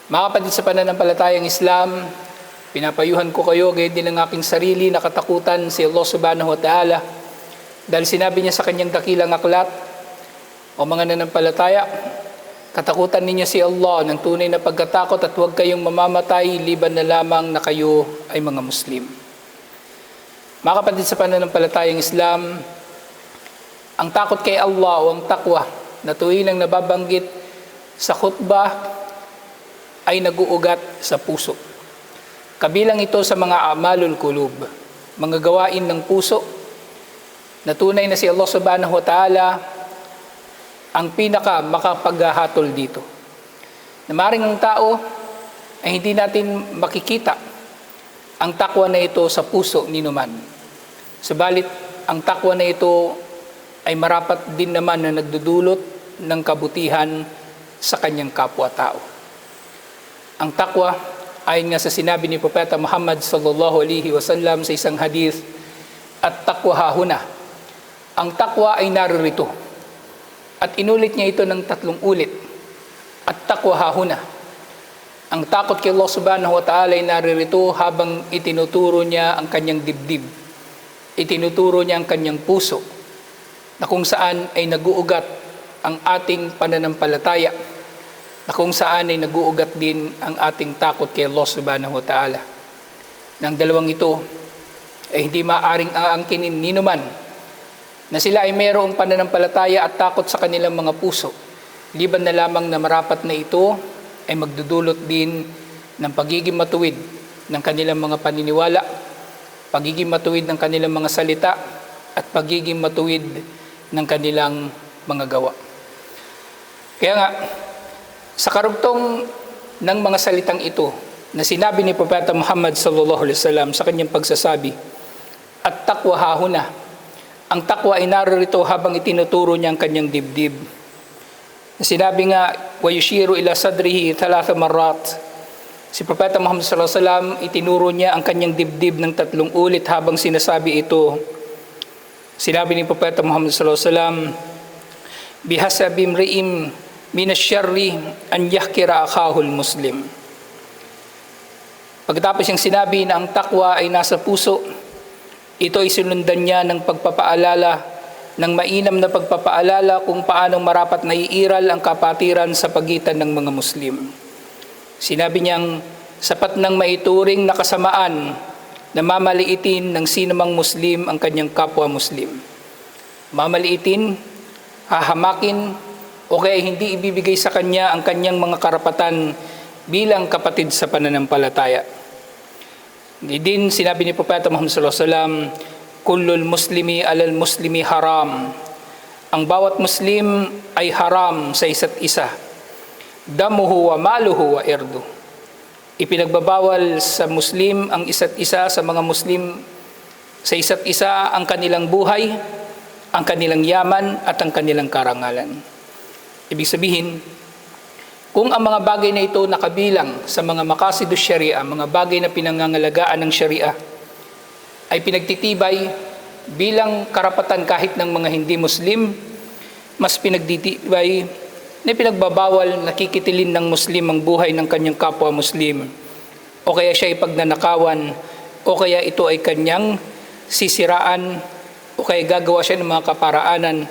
Mga kapatid sa pananampalatayang Islam, pinapayuhan ko kayo gayon din ang aking sarili na katakutan si Allah subhanahu wa ta'ala dahil sinabi niya sa kanyang dakilang aklat, o mga nanampalataya, katakutan ninyo si Allah ng tunay na pagkatakot at huwag kayong mamamatay liban na lamang na kayo ay mga Muslim. Mga kapatid sa pananampalatayang Islam, ang takot kay Allah o ang takwa na tuwing nababanggit sa khutbah ay naguugat sa puso. Kabilang ito sa mga amalul kulub, mga gawain ng puso na tunay na si Allah subhanahu wa ta'ala ang pinaka makapaghahatol dito. Na maring ang tao ay hindi natin makikita ang takwa na ito sa puso ni numan. Subalit ang takwa na ito ay marapat din naman na nagdudulot ng kabutihan sa kanyang kapwa-tao. Ang takwa, ayon nga sa sinabi ni Propeta Muhammad sallallahu alaihi wasallam sa isang hadith, at takwa hahuna. Ang takwa ay naririto. At inulit niya ito ng 3 ulit. At takwa hahuna. Ang takot kay Allah subhanahu wa ta'ala ay naririto habang itinuturo niya ang kanyang dibdib. Itinuturo niya ang kanyang puso, na kung saan ay naguugat ang ating pananampalataya, na kung saan ay naguugat din ang ating takot kay Allah subhanahu wa ta'ala. Nang dalawang ito ay hindi maaaring aangkinin ni numan na sila ay mayroong pananampalataya at takot sa kanilang mga puso, liban na lamang na marapat na ito ay magdudulot din ng pagiging matuwid ng kanilang mga paniniwala, pagiging matuwid ng kanilang mga salita, at pagiging matuwid ng kanilang mga gawa. Kaya nga, sa karugtong ng mga salitang ito na sinabi ni Propeta Muhammad sallallahu alaihi wasallam sa kanyang pagsasabi, at takwa hahuna. Ang takwa ay naririto habang itinuturo niya ang kanyang dibdib. Sinabi nga, wa yushiru ila sadrihi 3 marat. Si Propeta Muhammad sallallahu alaihi wasallam itinuro niya ang kanyang dibdib ng 3 ulit habang sinasabi ito. Sinabi ni Propeta Muhammad sallallahu alaihi wasallam, bihasabi imri'in minasyarri an yahkira akhahul muslim. Pagkatapos niyang sinabi na ang takwa ay nasa puso, ito ay sinundan niya ng pagpapaalala, ng mainam na pagpapaalala kung paanong marapat na iiral ang kapatiran sa pagitan ng mga Muslim. Sinabi niyang sapat nang maituring na kasamaan na mamaliitin ng sinumang Muslim ang kanyang kapwa Muslim. Mamaliitin, hahamakin, o kaya hindi ibibigay sa kanya ang kanyang mga karapatan bilang kapatid sa pananampalataya. Din sinabi ni Propeta Muhammad sallallahu alaihi wasallam, kullul muslimi alal muslimi haram. Ang bawat Muslim ay haram sa isa't isa. Damuhu wa maluhu wa irdu. Ipinagbabawal sa Muslim ang isa't isa, sa mga Muslim sa isa't isa ang kanilang buhay, ang kanilang yaman at ang kanilang karangalan. Ibig sabihin, kung ang mga bagay na ito nakabilang sa mga maqasidus syariah, mga bagay na pinangangalagaan ng syariah, ay pinagtitibay bilang karapatan kahit ng mga hindi Muslim, mas pinagtitibay na pinagbabawal, nakikitilin ng Muslim ang buhay ng kanyang kapwa Muslim, o kaya siya ay pagnanakawan, o kaya ito ay kanyang sisiraan, o kaya gagawa siya ng mga kaparaanan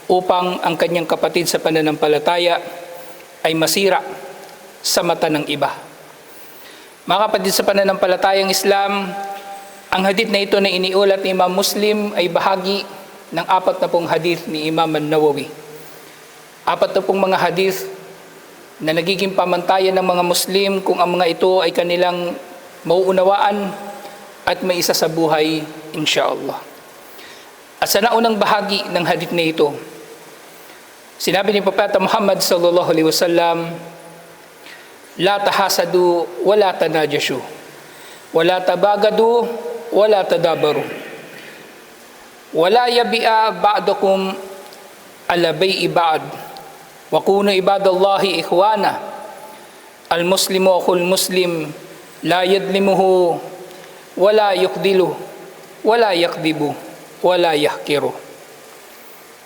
upang ang kanyang kapatid sa pananampalataya ay masira sa mata ng iba. Mga kapatid sa pananampalatayang Islam, ang hadith na ito na iniulat ni Imam Muslim ay bahagi ng 40 hadith ni Imam An-Nawawi. 40 mga hadith na nagiging pamantayan ng mga Muslim kung ang mga ito ay kanilang mauunawaan at may isa sa buhay, insyaAllah. At sa naunang bahagi ng hadith na ito, sinabi ni Propeta Muhammad sallallahu alaihi wasallam, la tahasadu wa la tanajashu wa la tabagadu wa la tadabaru wa la yabi'a ba'dakum ala bai'i ba'd wa kunu ibadallahi ikhwana al muslimu akhul muslim la yadlimuhu wa la yuqdilu wa la yaqdibu wa la yahkiru.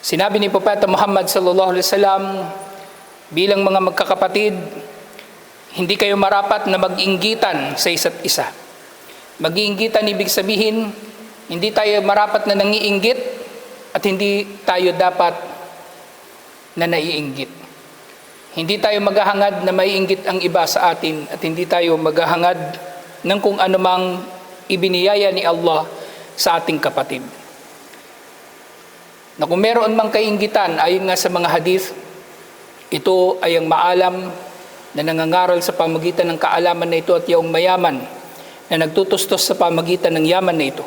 Sinabi ni Propeta Muhammad sallallahu alaihi wasallam, bilang mga magkakapatid, Hindi kayo marapat na mag-inggitan sa isa't isa. Mag-iinggitan ibig sabihin, hindi tayo marapat na nangiinggit at hindi tayo dapat na naiinggit. Hindi tayo maghahangad na maiinggit ang iba sa atin at hindi tayo maghahangad ng kung anumang ibiniyaya ni Allah sa ating kapatid. Na kung meron mang kainggitan, ayon nga sa mga hadith, ito ay ang maalam na nangangaral sa pamagitan ng kaalaman na ito at yaong mayaman na nagtutustos sa pamagitan ng yaman na ito.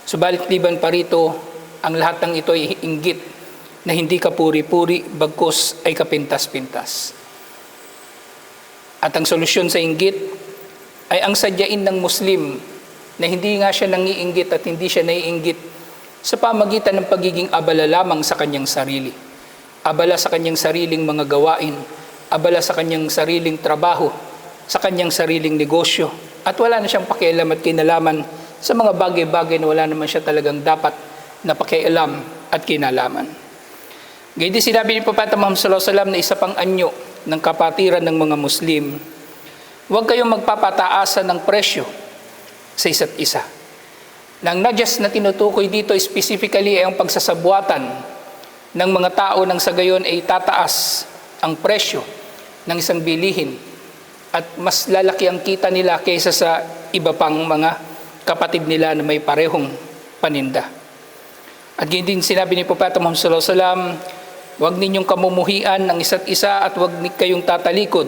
Subalit liban pa rito, ang lahat ng ito ay inggit na hindi kapuri-puri, bagkus ay kapintas-pintas. At ang solusyon sa inggit ay ang sadyain ng Muslim na hindi nga siya nangiinggit at hindi siya naiinggit sa pamagitan ng pagiging abala lamang sa kanyang sarili. Abala sa kanyang sariling mga gawain, abala sa kanyang sariling trabaho, sa kanyang sariling negosyo, at wala na siyang pakialam at kinalaman sa mga bagay-bagay na wala naman siya talagang dapat na pakialam at kinalaman. Gayun din sinabi ni Propeta Muhammad sallallahu alaihi wasallam na isa pang anyo ng kapatiran ng mga Muslim, huwag kayong magpapataasan ng presyo sa isa't isa. Nang najas na tinutukoy dito specifically ay ang pagsasabuatan ng mga tao nang sa gayon ay tataas ang presyo ng isang bilihin at mas lalaki ang kita nila kaysa sa iba pang mga kapatid nila na may parehong paninda. At ganyan din sinabi ni Propeta Muhammad sallallahu alaihi wasallam, huwag ninyong kamumuhian ng isa't isa at huwag kayong tatalikod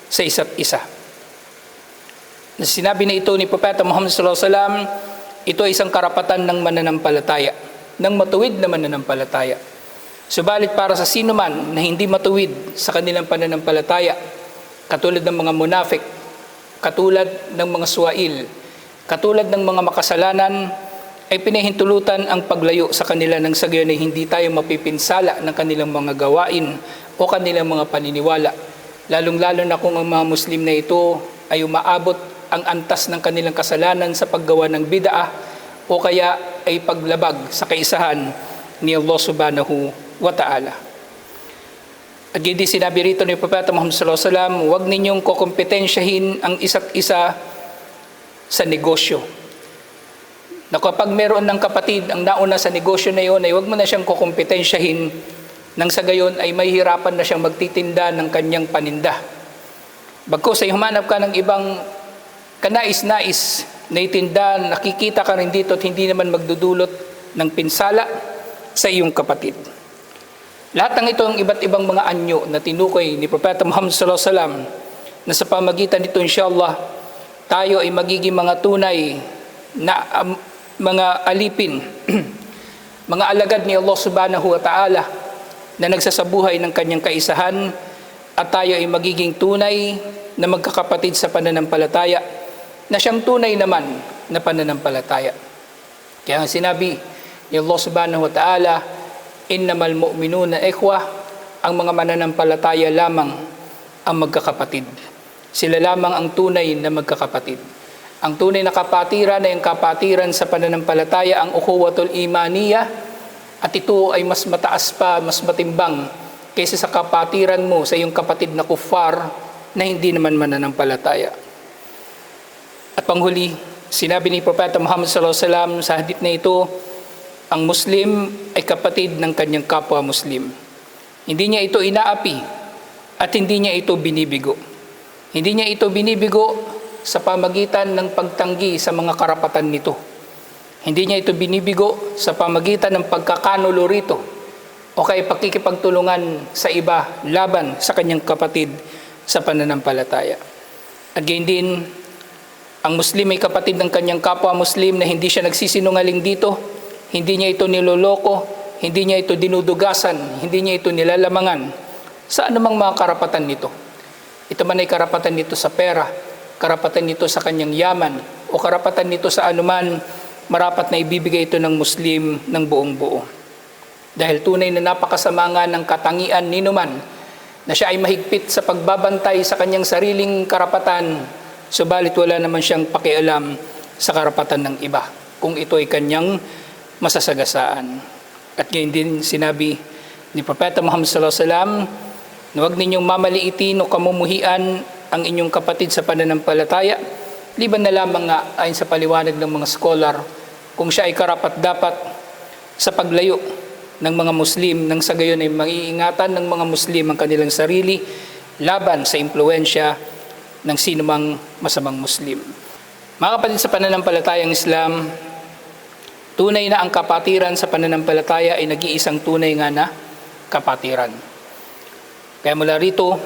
sa isa't isa. Na sinabi na ito ni Propeta Muhammad sallallahu alaihi wasallam, ito ay isang karapatan ng mananampalataya, ng matuwid na mananampalataya. Subalit para sa sino man na hindi matuwid sa kanilang pananampalataya, katulad ng mga munafik, katulad ng mga suwail, katulad ng mga makasalanan, ay pinahintulutan ang paglayo sa kanila ng sa gayon ay hindi tayo mapipinsala ng kanilang mga gawain o kanilang mga paniniwala. Lalong-lalo na kung ang mga Muslim na ito ay umaabot ang antas ng kanilang kasalanan sa paggawa ng bid'ah o kaya ay paglabag sa kaisahan ni Allah subhanahu wa ta'ala. At hindi sinabi rito ni Propeta Muhammad sallallahu alaihi wasallam, huwag ninyong kukompetensyahin ang isa't isa sa negosyo. Na kapag meron ng kapatid ang nauna sa negosyo na iyon, ay huwag mo na siyang kukompetensyahin nang sa gayon ay mahihirapan na siyang magtitinda ng kanyang paninda. Bagkus ay humanap ka ng ibang kanais-nais na itinda, nakikita ka rin dito at hindi naman magdudulot ng pinsala sa iyong kapatid. Lahat ng ito ang iba't ibang mga anyo na tinukoy ni Propeta Muhammad sallallahu alaihi wasallam na sa pamagitan nito inshallah tayo ay magiging mga tunay na mga alipin, mga alagad ni Allah subhanahu wa ta'ala na nagsasabuhay ng kanyang kaisahan at tayo ay magiging tunay na magkakapatid sa pananampalataya na siyang tunay naman na pananampalataya. Kaya ang sinabi ni Allah subhanahu wa ta'ala, innamal mu'minuna ikhwah, ang mga mananampalataya lamang ang magkakapatid. Sila lamang ang tunay na magkakapatid. Ang tunay na kapatiran ay ang kapatiran sa pananampalataya, ang ukhuwatul imaniyah, at ito ay mas mataas pa, mas matimbang kaysa sa kapatiran mo sa iyong kapatid na kuffar na hindi naman mananampalataya. At panghuli, sinabi ni Propeta Muhammad sallallahu alaihi wasallam sa hadith na ito, ang Muslim ay kapatid ng kanyang kapwa Muslim. Hindi niya ito inaapi at hindi niya ito binibigo. Hindi niya ito binibigo sa pamagitan ng pagtanggi sa mga karapatan nito. Hindi niya ito binibigo sa pamagitan ng pagkakanulo rito o kaya pakikipagtulungan sa iba laban sa kanyang kapatid sa pananampalataya. At gayon din, ang Muslim ay kapatid ng kanyang kapwa Muslim na hindi siya nagsisinungaling dito, hindi niya ito niloloko, hindi niya ito dinudugasan, hindi niya ito nilalamangan sa anumang mga karapatan nito. Ito man ay karapatan nito sa pera, karapatan nito sa kanyang yaman, o karapatan nito sa anuman, marapat na ibibigay ito ng Muslim ng buong buo. Dahil tunay na napakasama nga ng katangian ninuman na siya ay mahigpit sa pagbabantay sa kanyang sariling karapatan, subalit wala naman siyang pakialam sa karapatan ng iba kung ito ay kanyang masasagasaan. At ngayon din sinabi ni Propeta Muhammad sallallahu alaihi wasallam na huwag ninyong mamaliitin o kamumuhian ang inyong kapatid sa pananampalataya, liban na lamang nga ayon sa paliwanag ng mga scholar, kung siya ay karapat-dapat sa paglayo ng mga Muslim, nang sa gayon ay maiingatan ng mga Muslim ang kanilang sarili laban sa impluensya ng sinumang masamang Muslim. Mga kapatid sa pananampalatayang Islam, tunay na ang kapatiran sa pananampalataya ay nag-iisang tunay nga na kapatiran. Kaya mula rito,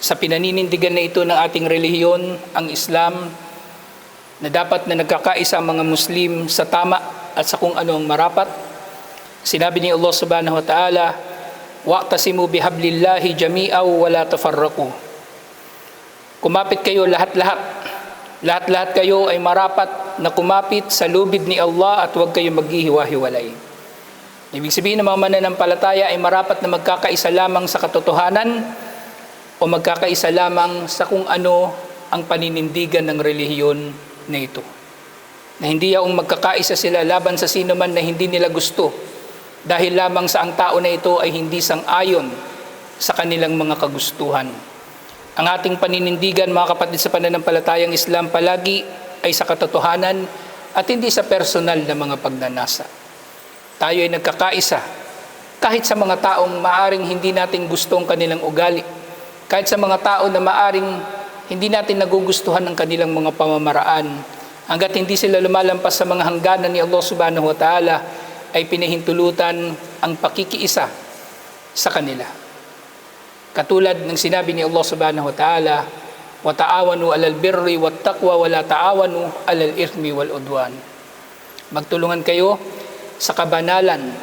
sa pinaninindigan na ito ng ating relihiyon, ang Islam, na dapat na nagkakaisa ang mga Muslim sa tama at sa kung ano ang marapat, sinabi ni Allah subhanahu wa ta'ala, wa'tasimu bihablillahi jami'aw wa la tafarraqu. Kumapit kayo lahat-lahat. Lahat-lahat kayo ay marapat na kumapit sa lubid ni Allah at huwag kayo maghihiwa-hiwalay. Ibig sabihin ng mga mananampalataya ay marapat na magkakaisa lamang sa katotohanan o magkakaisa lamang sa kung ano ang paninindigan ng relihiyon na ito. Na hindi yaong magkakaisa sila laban sa sino man na hindi nila gusto dahil lamang sa ang tao na ito ay hindi sang-ayon sa kanilang mga kagustuhan. Ang ating paninindigan, mga kapatid sa pananampalatayang Islam, palagi ay sa katotohanan at hindi sa personal na mga pagnanasa. Tayo ay nagkakaisa kahit sa mga taong maaring hindi natin gustong kanilang ugali, kahit sa mga tao na maaring hindi natin nagugustuhan ng kanilang mga pamamaraan, hanggat hindi sila lumalampas sa mga hangganan ni Allah subhanahu wa ta'ala, ay pinahintulutan ang pakikiisa sa kanila. Katulad ng sinabi ni Allah subhanahu wa ta'ala, wa ta'awanu alal birri wat taqwa wa la ta'awanu alal ithmi wal udwan. Magtulungan kayo sa kabanalan,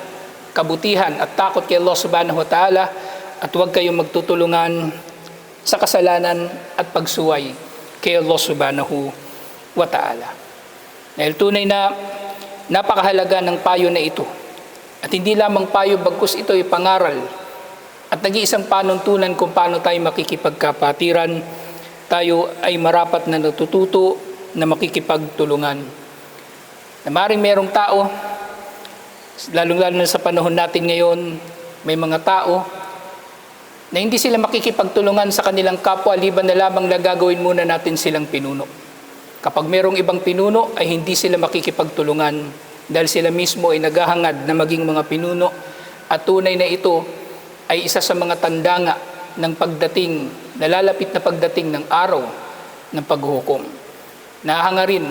kabutihan at takot kay Allah subhanahu wa ta'ala, at huwag kayong magtutulungan sa kasalanan at pagsuway kay Allah subhanahu wa ta'ala. Dahil tunay na napakahalaga ng payo na ito. At hindi lamang payo, bagkus ito ay pangaral at nag-iisang panuntunan kung paano tayo makikipagkapatiran. Tayo ay marapat na natututo na makikipagtulungan. Na maaaring merong tao, lalong-lalo na sa panahon natin ngayon, may mga tao na hindi sila makikipagtulungan sa kanilang kapwa, liban na lamang na gagawin muna natin silang pinuno. Kapag merong ibang pinuno, ay hindi sila makikipagtulungan dahil sila mismo ay naghahangad na maging mga pinuno, at tunay na ito ay isa sa mga tanda nga ng pagdating, nalalapit na pagdating ng araw ng paghuhukom. Nahanga rin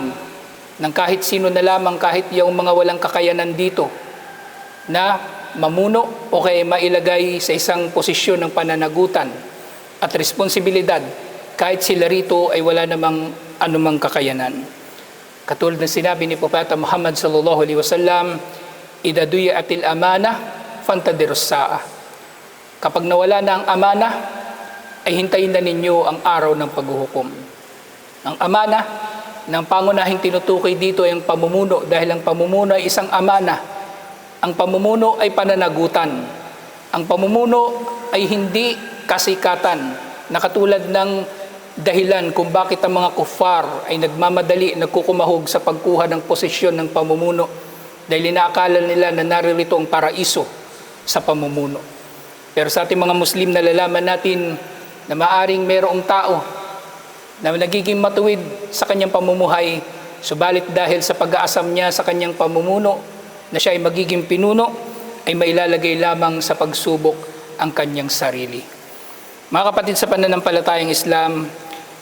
ng kahit sino na lamang, kahit yung mga walang kakayanan dito, na mamuno o kaya mailagay sa isang posisyon ng pananagutan at responsibilidad, kahit sila rito ay wala namang anumang kakayanan. Katulad ng sinabi ni Propeta Muhammad sallallahu alaihi wasallam, idha duyi'atil amana fantadirus sa'a. Kapag nawala na ang amana, ay hintayin na ninyo ang araw ng paghuhukom. Ang amana, ng pangunahing tinutukoy dito ay ang pamumuno, dahil ang pamumuno ay isang amana. Ang pamumuno ay pananagutan. Ang pamumuno ay hindi kasikatan, na katulad ng dahilan kung bakit ang mga kuffar ay nagmamadali, nagkukumahog sa pagkuha ng posisyon ng pamumuno, dahil inaakala nila na naririto ang paraiso sa pamumuno. Pero sa ating mga Muslim, nalalaman natin na maaring mayroong tao na nagiging matuwid sa kanyang pamumuhay, subalit dahil sa pag-aasam niya sa kanyang pamumuno na siya ay magiging pinuno, ay mailalagay lamang sa pagsubok ang kanyang sarili. Mga kapatid sa pananampalatayang Islam,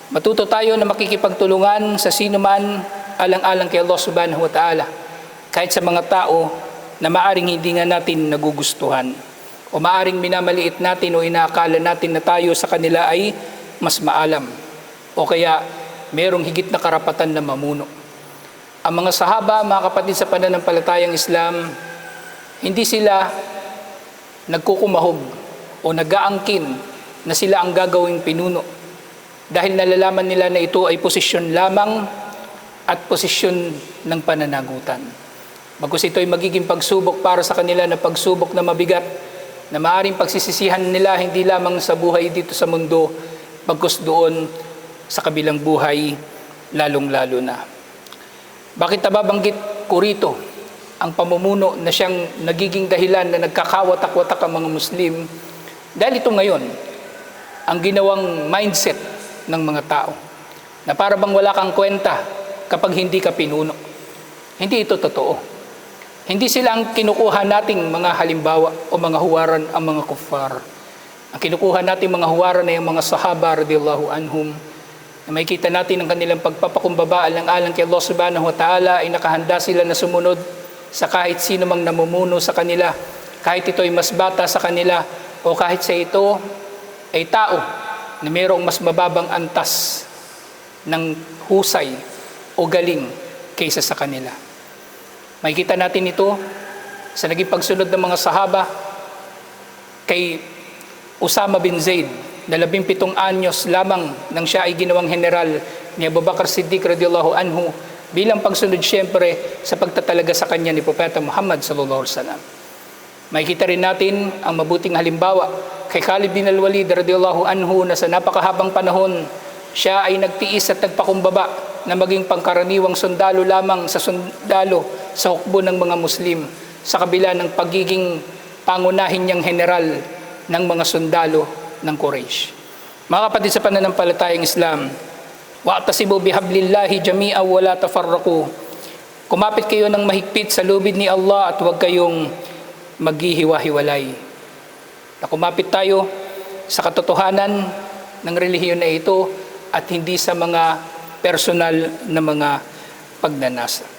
matuto tayo na makikipagtulungan sa sino man alang-alang kay Allah subhanahu wa ta'ala, kahit sa mga tao na maaring hindi nga natin nagugustuhan, o maaring minamaliit natin o inaakala natin na tayo sa kanila ay mas maalam, o kaya merong higit na karapatan na mamuno. Ang mga sahaba, mga kapatid sa pananampalatayang Islam, hindi sila nagkukumahog o nag-aangkin na sila ang gagawing pinuno, dahil nalalaman nila na ito ay posisyon lamang at posisyon ng pananagutan. Bagkus ito ay magiging pagsubok para sa kanila, na pagsubok na mabigat, na maaaring pagsisisihan nila hindi lamang sa buhay dito sa mundo, bagkus doon sa kabilang buhay lalong-lalo na. Bakit nababanggit ko rito ang pamumuno na siyang nagiging dahilan na nagkakawatak-watak ang mga Muslim? Dahil ito ngayon, ang ginawang mindset ng mga tao. Na para bang wala kang kwenta kapag hindi ka pinuno. Hindi ito totoo. Hindi sila ang kinukuha nating mga halimbawa o mga huwaran ang mga kuffar. Ang kinukuha nating mga huwaran ay ang mga sahaba radhiyallahu anhum. Na makikita natin ang kanilang pagpapakumbaba alang-alang kay Allah subhanahu wa ta'ala ay nakahanda sila na sumunod sa kahit sino mang namumuno sa kanila. Kahit ito ay mas bata sa kanila o kahit sa ito ay tao na mayroong mas mababang antas ng husay o galing kaysa sa kanila. Makikita natin ito sa naging pagsunod ng mga sahaba kay Usama bin Zaid na 17 anyos lamang nang siya ay ginawang general ni Abu Bakr Siddiq radhiyallahu anhu bilang pagsunod siyempre sa pagtatalaga sa kanya ni Propeta Muhammad sallallahu alaihi wasallam. Makikita rin natin ang mabuting halimbawa kay Khalid bin al-Walid radhiyallahu anhu na sa napakahabang panahon siya ay nagtiis at nagpakumbaba na maging pangkaraniwang sundalo lamang sa sundalo sa hukbo ng mga Muslim sa kabila ng pagiging pangunahin niyang general ng mga sundalo ng Quraysh. Mga kapatid sa pananampalatayang Islam, wa'tasibu bihablillahi jami'an wa la tafarraqu. Kumapit kayo ng mahigpit sa lubid ni Allah at huwag kayong maghihiwa-hiwalay. Na kumapit tayo sa katotohanan ng relihiyon na ito at hindi sa mga personal na mga pagnanasa.